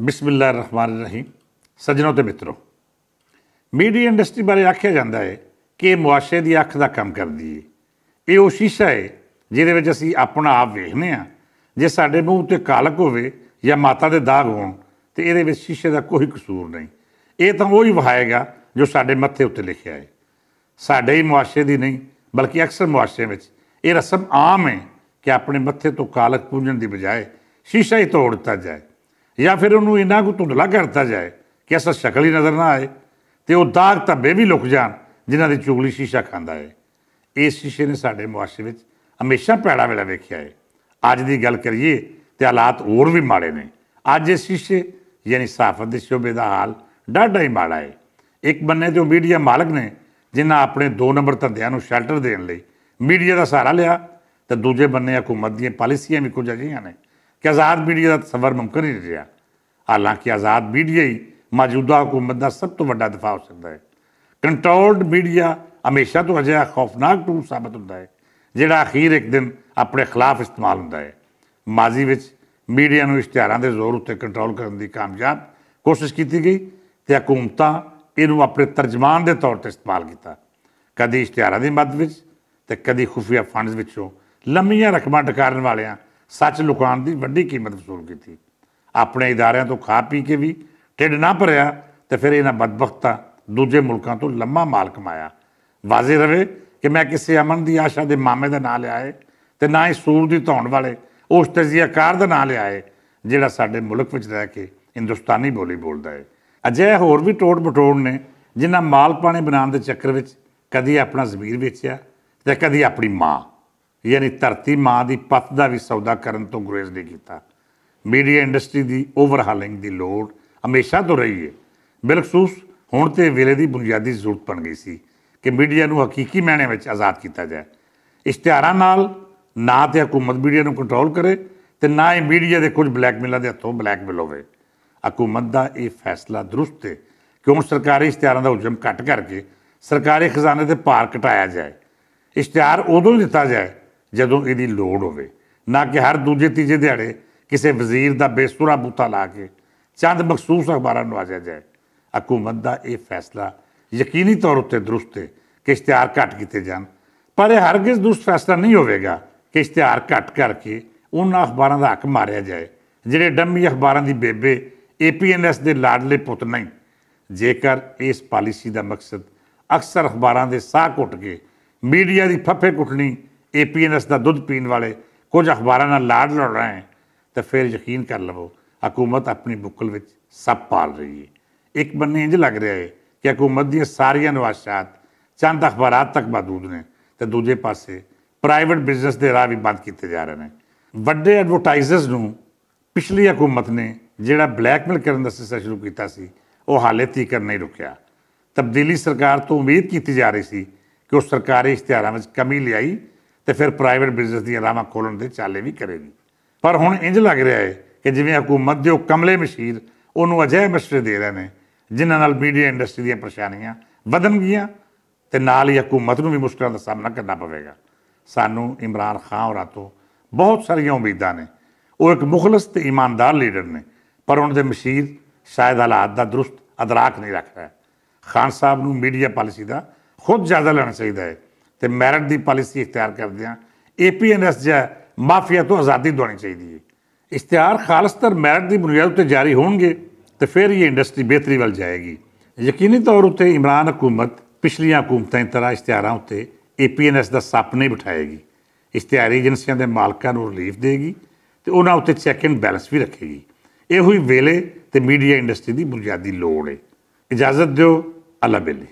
बिस्मिल्लाहिर्रहमानिर्रहीम। सज्जनों ते मित्रों, मीडिया इंडस्ट्री बारे आख्या जाता है कि ये मुआशरे की अख का काम करती है। ये वो शीशा है जिहदे असीं अपना आप वेखने हाँ। जे साडे मूँह ते कालक होवे या माता दे दाग होण ते इहदे विच शीशे का कोई कसूर नहीं। ये तो वही वहाएगा जो साडे मत्थे उत्ते लिखिया है। साडे ही मुआशरे की नहीं बल्कि अक्सर मुआशरे में ये रस्म आम है कि अपने मत्थे तो कालक पूंजण की बजाय शीशा ही तोड़ दिता जाए या फिर उन्होंने इन्ना को धुंधला कर दिता जाए कि असल शक्ल ही नज़र ना आए तो वो दाग धब्बे भी लुक जान जिन्हों की चुगली शीशा खाता है। इस शीशे ने साडे मुआशरे में हमेशा भैड़ा वेला वेख्या है। अज की गल करिए तो हालात होर भी माड़े ने। अज इस शीशे यानी सहाफत के शोबे का हाल डाढा ही माड़ा है। एक बन्ने तो मीडिया मालक ने जिन्हें अपने 2 नंबर धंधियां शैल्टर देने लई मीडिया का सहारा लिया, तो दूजे बन्ने हुकूमत दी पॉलिसियां भी कुछ अजिहियां ने कि आज़ाद मीडिया का तसव्वुर मुमकिन ही नहीं रहा। हालांकि आज़ाद मीडिया ही मौजूदा हुकूमत का सब तो वड्डा दफा हो सकता है। कंट्रोल्ड मीडिया हमेशा तो अजिहा खौफनाक टूल साबित होता है जिहड़ा अखीर एक दिन अपने खिलाफ इस्तेमाल होता है। माजी विच मीडिया नूं इश्तिहारां दे जोर उत्ते कंट्रोल करने की कामयाब कोशिश की गई तो हुकूमतां इहनूं अपने तर्जमान के तौर पर इस्तेमाल किया। कदी इश्तिहारां की मद विच ते कदी खुफिया फंड्स विचों लंबियां रकमां डकारन वालियां सच लुकाउण की वड्डी कीमत वसूल की। अपने इदारियां तो खा पी के भी ढिड ना भरिया तो फिर इन्हां बदबख्तां दूजे मुल्कां तो लम्मा माल कमाया। वाजे रहे कि मैं किसी अमन की आशा के मामे का नाम लिया है तो ना ही सूर की धौण वाले उस तजियाकार का नाम लिया है जिहड़ा साडे मुल्क विच रह के हिंदुस्तानी बोली बोलता है। अजिहे होर भी टोड़ मटोड़ ने जिन्हां माल पाने बनाने के चक्कर विच कदी अपना ज़मीर वेचिया तो कदी अपनी माँ यानी धरती माँ की पत का भी सौदा करन तो गुरेज नहीं किया। मीडिया इंडस्ट्री की ओवरहालिंग की लोड़ हमेशा तो रही है। बिलखसूस हुण ते वेले की बुनियादी जरूरत बन गई सी कि मीडिया नूं हकीकी मैणे विच आज़ाद किया जाए। इश्तिहारां नाल ना तो हुकूमत मीडिया नूं कंट्रोल करे तो ना ही मीडिया के कुछ ब्लैकमेलर के हथों ब्लैकमेल होवे। हुकूमत का यह फैसला दुरुस्त है कि हुण सरकारी इश्तिहारां दा हुजम घट करके सरकारी खजाने ते भार घटाया जाए। इश्तिहार उदों ही दिता जाए जदों इहदी लोड़ होवे, ना कि हर दूजे तीजे दिहाड़े किसी वजीर का बेसुरा बूथा ला के चंद मखसूस अखबारां नवाजिया जाए। हुकूमत का यह फैसला यकीनी तौर पर दुरुस्त है कि इश्तिहार घट किए जान, पर यह हरगिज़ दुरुस्त फैसला नहीं होगा कि इश्तिहार घट करके उन्होंने अखबारों का हक मारिया जाए जिहड़े डम्मी अखबारों की बेबे APNS के लाडले पुत नहीं। जेकर इस पॉलिसी का मकसद अक्सर अखबारों के साह घुट के मीडिया की फफे कुटनी APNS का दुध पीने वाले कुछ अखबारों नाल लाड लड़ रहे हैं तो फिर यकीन कर लवो हुकूमत अपनी बुक्कल में सप पाल रही है। एक बन्ने इंज लग रहा है कि हुकूमत दी सारियां नवाशात चंद अखबारात तक महदूद ने तो दूजे पासे प्राइवेट बिजनेस के राह भी बंद किए जा रहे हैं। वड्डे एडवरटाइजर्स नूं पिछली हुकूमत ने जिहड़ा ब्लैकमेल करने का सिलसिला शुरू किया सी वह हाले तीकर नहीं रुकिया। तब्दीली सरकार तो उम्मीद की जा रही सी कि वह सरकारी इश्तिहारां में कमी लियाई तो फिर प्राइवेट बिजनेस दी राहां खोलण दे चाले भी करेगी। पर हुण इंज लग रहा है कि जिवें हुकूमत दे कमले मशीर उन्होंने अजिहे मशवरे दे रहे हैं जिन्हां नाल मीडिया इंडस्ट्री दी परेशानियां वधणगीਆਂ ते नाल ही हुकूमत नूं भी मुश्किलों का सामना करना पवेगा। सानूं इमरान खान होरां तो बहुत सारियां उम्मीदां ने। वो एक मुखलस ते ईमानदार लीडर ने, पर उन्होंने मशीर शायद हालात का दुरुस्त अदराक नहीं रख रहा है। खान साहब नूं मीडिया पॉलिसी का खुद ज़्यादा लेना चाहिए है तो मैरिट की पॉलिसी इख्तियार करदियां APNS जिहा माफिया तो आज़ादी दिवानी चाहिए है। इश्तिहार खालसतर मैरिट की बुनियाद पर जारी होंगे तो फिर ये इंडस्ट्री बेहतरी वाल जाएगी। यकीनी तौर पर इमरान हुकूमत पिछलियां हुकूमतां की तरह इश्तिहारां उत्ते APNS का सप नहीं बिठाएगी। इश्तिहारी एजेंसियों के मालकां नूं रिलीफ देगी तो उन्हां उत्ते चैक एंड बैलेंस भी रखेगी। इहो ही वेले ते मीडिया इंडस्ट्री की बुनियादी लोड़ है। इजाज़त दिओ, अल्लाह बेली।